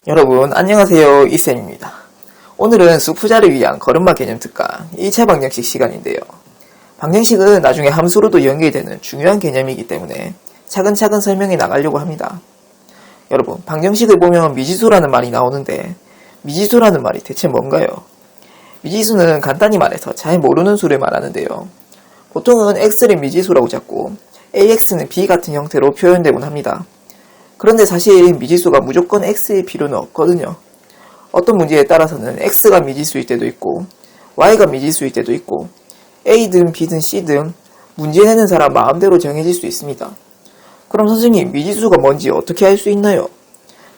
여러분 안녕하세요, 이쌤입니다. 오늘은 수푸자를 위한 걸음마 개념 특강 1차 방정식 시간인데요. 방정식은 나중에 함수로도 연결되는 중요한 개념이기 때문에 차근차근 설명해 나가려고 합니다. 여러분, 방정식을 보면 미지수라는 말이 나오는데 미지수라는 말이 대체 뭔가요? 미지수는 간단히 말해서 잘 모르는 수를 말하는데요. 보통은 x를 미지수라고 잡고 ax는 b 같은 형태로 표현되곤 합니다. 그런데 사실 미지수가 무조건 x일 필요는 없거든요. 어떤 문제에 따라서는 x가 미지수일 때도 있고 y가 미지수일 때도 있고 a든 b든 c든 문제 내는 사람 마음대로 정해질 수 있습니다. 그럼 선생님, 미지수가 뭔지 어떻게 알 수 있나요?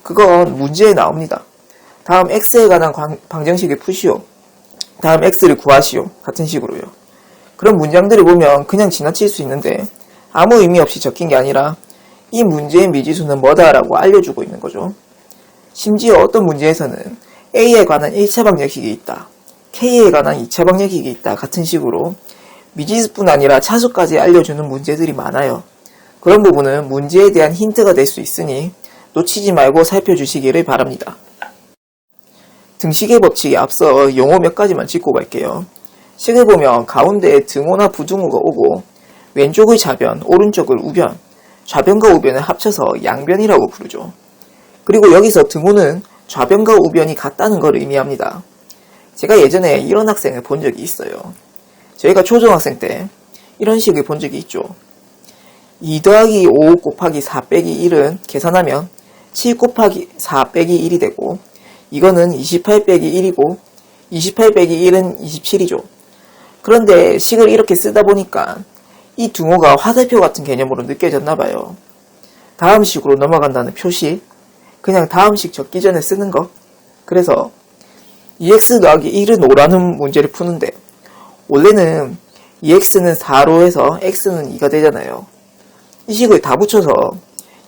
그건 문제에 나옵니다. 다음 x에 관한 방정식을 푸시오. 다음 x를 구하시오. 같은 식으로요. 그런 문장들을 보면 그냥 지나칠 수 있는데 아무 의미 없이 적힌 게 아니라 이 문제의 미지수는 뭐다라고 알려주고 있는 거죠. 심지어 어떤 문제에서는 A에 관한 1차 방정식이 있다, K에 관한 2차 방정식이 있다 같은 식으로 미지수뿐 아니라 차수까지 알려주는 문제들이 많아요. 그런 부분은 문제에 대한 힌트가 될 수 있으니 놓치지 말고 살펴주시기를 바랍니다. 등식의 법칙에 앞서 용어 몇 가지만 짚고 갈게요. 식을 보면 가운데에 등호나 부등호가 오고 왼쪽의 좌변, 오른쪽을 우변, 좌변과 우변을 합쳐서 양변이라고 부르죠. 그리고 여기서 등호는 좌변과 우변이 같다는 걸 의미합니다. 제가 예전에 이런 학생을 본 적이 있어요. 저희가 초등학생 때 이런 식을 본 적이 있죠. 2 더하기 5 곱하기 4 빼기 1은 계산하면 7 곱하기 4 빼기 1이 되고, 이거는 28 빼기 1이고 28 빼기 1은 27이죠. 그런데 식을 이렇게 쓰다 보니까 이 등호가 화살표 같은 개념으로 느껴졌나봐요. 다음식으로 넘어간다는 표시, 그냥 다음식 적기 전에 쓰는 거. 그래서 2x 더하기 1은 5라는 문제를 푸는데 원래는 2x는 4로 해서 x는 2가 되잖아요. 이 식을 다 붙여서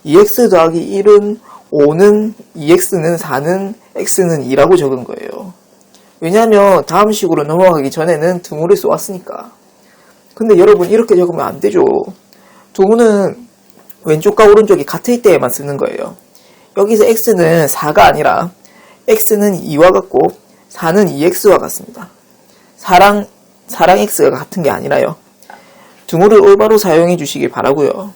2x 더하기 1은 5는 2x는 4는 x는 2라고 적은 거예요. 왜냐하면 다음식으로 넘어가기 전에는 등호를 쏘았으니까. 근데 여러분, 이렇게 적으면 안 되죠. 등호는 왼쪽과 오른쪽이 같을 때에만 쓰는 거예요. 여기서 x는 4가 아니라 x는 2와 같고 4는 2x와 같습니다. 4랑 x가 같은 게 아니라요. 등호를 올바로 사용해 주시길 바라고요.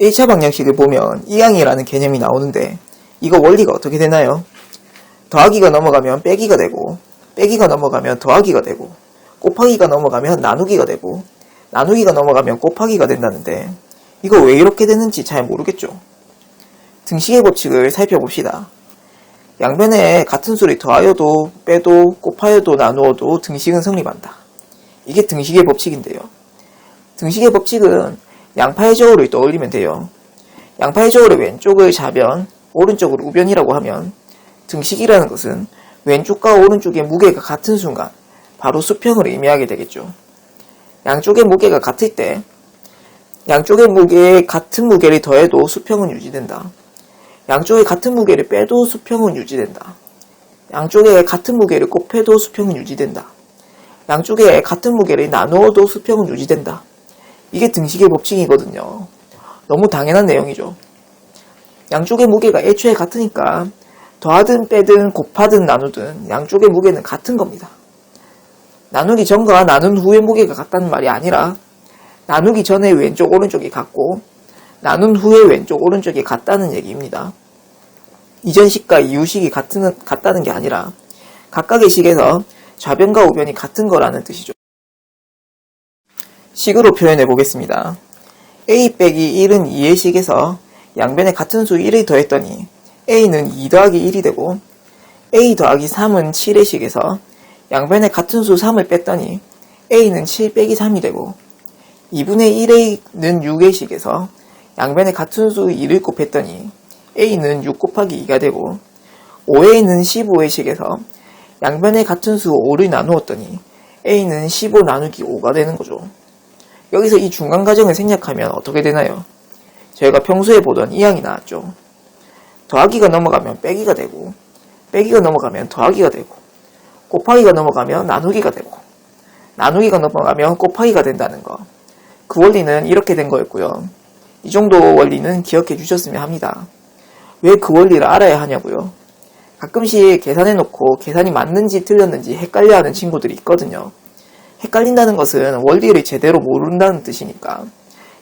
1차 방정식을 보면 이항이라는 개념이 나오는데 이거 원리가 어떻게 되나요? 더하기가 넘어가면 빼기가 되고, 빼기가 넘어가면 더하기가 되고, 곱하기가 넘어가면 나누기가 되고, 나누기가 넘어가면 곱하기가 된다는데 이거 왜 이렇게 되는지 잘 모르겠죠. 등식의 법칙을 살펴봅시다. 양변에 같은 수를 더하여도 빼도 곱하여도 나누어도 등식은 성립한다. 이게 등식의 법칙인데요. 등식의 법칙은 양파의 저울을 떠올리면 돼요. 양파의 저울의 왼쪽을 좌변, 오른쪽을 우변이라고 하면 등식이라는 것은 왼쪽과 오른쪽의 무게가 같은 순간 바로 수평을 의미하게 되겠죠. 양쪽의 무게가 같을 때 양쪽의 무게에 같은 무게를 더해도 수평은 유지된다. 양쪽에 같은 무게를 빼도 수평은 유지된다. 양쪽에 같은 무게를 곱해도 수평은 유지된다. 양쪽에 같은 무게를 나누어도 수평은 유지된다. 이게 등식의 법칙이거든요. 너무 당연한 내용이죠. 양쪽의 무게가 애초에 같으니까 더하든 빼든 곱하든 나누든 양쪽의 무게는 같은 겁니다. 나누기 전과 나눈 후의 무게가 같다는 말이 아니라 나누기 전에 왼쪽 오른쪽이 같고 나눈 후에 왼쪽 오른쪽이 같다는 얘기입니다. 이전 식과 이후 식이 같다는 게 아니라 각각의 식에서 좌변과 우변이 같은 거라는 뜻이죠. 식으로 표현해 보겠습니다. a 빼기 1은 2의 식에서 양변에 같은 수 1을 더했더니 a는 2 더하기 1이 되고, a 더하기 3은 7의 식에서 양변에 같은 수 3을 뺐더니 a는 7 빼기 3이 되고, 2분의 1a는 6의 식에서 양변에 같은 수 2를 곱했더니 a는 6 곱하기 2가 되고, 5a는 15의 식에서 양변에 같은 수 5를 나누었더니 a는 15 나누기 5가 되는 거죠. 여기서 이 중간 과정을 생략하면 어떻게 되나요? 저희가 평소에 보던 이항이 나왔죠. 더하기가 넘어가면 빼기가 되고, 빼기가 넘어가면 더하기가 되고, 곱하기가 넘어가면 나누기가 되고, 나누기가 넘어가면 곱하기가 된다는 거. 그 원리는 이렇게 된 거였고요. 이 정도 원리는 기억해 주셨으면 합니다. 왜 그 원리를 알아야 하냐고요? 가끔씩 계산해놓고 계산이 맞는지 틀렸는지 헷갈려하는 친구들이 있거든요. 헷갈린다는 것은 원리를 제대로 모른다는 뜻이니까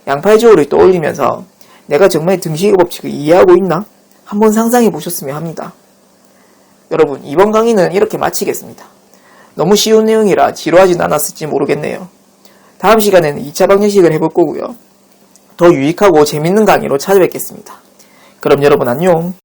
양팔지호를 떠올리면서 내가 정말 등식의 법칙을 이해하고 있나? 한번 상상해 보셨으면 합니다. 여러분, 이번 강의는 이렇게 마치겠습니다. 너무 쉬운 내용이라 지루하진 않았을지 모르겠네요. 다음 시간에는 2차 방정식을 해볼 거고요. 더 유익하고 재밌는 강의로 찾아뵙겠습니다. 그럼 여러분 안녕.